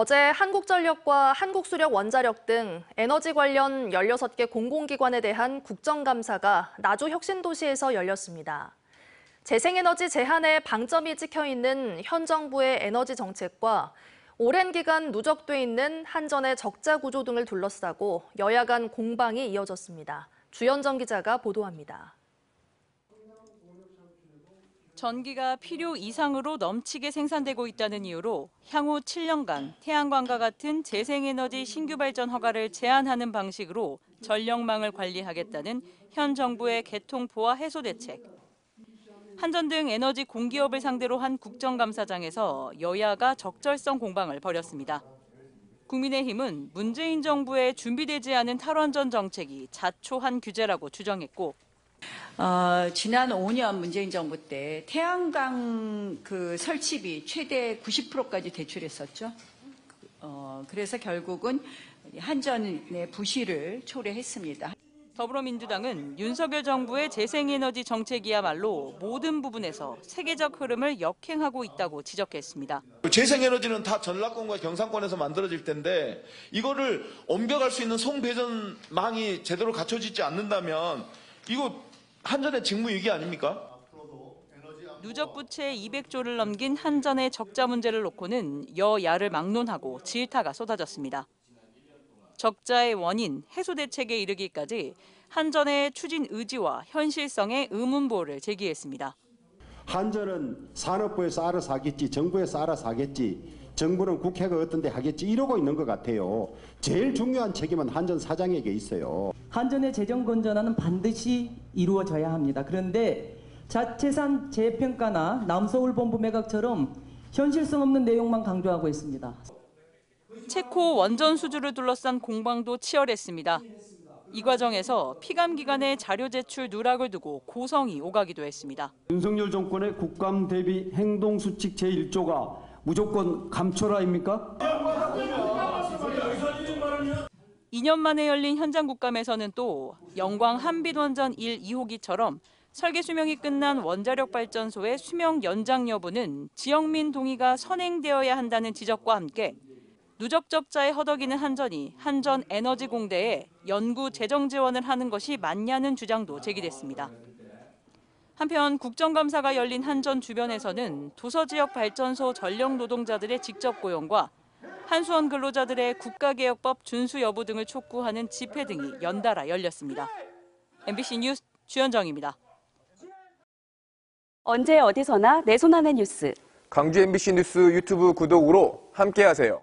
어제 한국전력과 한국수력 원자력 등 에너지 관련 16개 공공기관에 대한 국정감사가 나주 혁신도시에서 열렸습니다. 재생에너지 제한에 방점이 찍혀 있는 현 정부의 에너지 정책과 오랜 기간 누적돼 있는 한전의 적자 구조 등을 둘러싸고 여야 간 공방이 이어졌습니다. 주현정 기자가 보도합니다. 전기가 필요 이상으로 넘치게 생산되고 있다는 이유로 향후 7년간 태양광과 같은 재생에너지 신규 발전 허가를 제한하는 방식으로 전력망을 관리하겠다는 현 정부의 개통포화 해소 대책. 한전 등 에너지 공기업을 상대로 한 국정감사장에서 여야가 적절성 공방을 벌였습니다. 국민의힘은 문재인 정부의 준비되지 않은 탈원전 정책이 자초한 규제라고 주장했고, 지난 5년 문재인 정부 때 태양광 설치비 최대 90%까지 대출했었죠. 그래서 결국은 한전의 부실을 초래했습니다. 더불어민주당은 윤석열 정부의 재생에너지 정책이야말로 모든 부분에서 세계적 흐름을 역행하고 있다고 지적했습니다. 재생에너지는 다 전라권과 경상권에서 만들어질 텐데 이거를 옮겨갈 수 있는 송배전망이 제대로 갖춰지지 않는다면 이거 한전의 직무유기 아닙니까? 누적 부채 200조를 넘긴 한전의 적자 문제를 놓고는 여야를 막론하고 질타가 쏟아졌습니다. 적자의 원인, 해소 대책에 이르기까지 한전의 추진 의지와 현실성에 의문보를 제기했습니다. 한전은 산업부에서 알아서 하겠지, 정부에서 알아서 하겠지, 정부는 국회가 어떤 데 하겠지 이러고 있는 것 같아요. 제일 중요한 책임은 한전 사장에게 있어요. 한전의 재정 건전화는 반드시 이루어져야 합니다. 그런데 자체산 재평가나 남서울 본부 매각처럼 현실성 없는 내용만 강조하고 있습니다. 체코 원전 수주를 둘러싼 공방도 치열했습니다. 이 과정에서 피감기관의 자료 제출 누락을 두고 고성이 오가기도 했습니다. 윤석열 정권의 국감 대비 행동수칙 제1조가 무조건 감초라입니까? 2년 만에 열린 현장 국감에서는 또 영광 한빛원전 1, 2호기처럼 설계 수명이 끝난 원자력 발전소의 수명 연장 여부는 지역민 동의가 선행되어야 한다는 지적과 함께 누적 적자에 허덕이는 한전이 한전에너지공대에 연구 재정 지원을 하는 것이 맞냐는 주장도 제기됐습니다. 한편 국정감사가 열린 한전 주변에서는 도서지역 발전소 전력 노동자들의 직접 고용과 한수원 근로자들의 국가개혁법 준수 여부 등을 촉구하는 집회 등이 연달아 열렸습니다. MBC 뉴스 주현정입니다. 언제 어디서나 내 손 안의 뉴스. 광주 MBC 뉴스 유튜브 구독으로 함께하세요.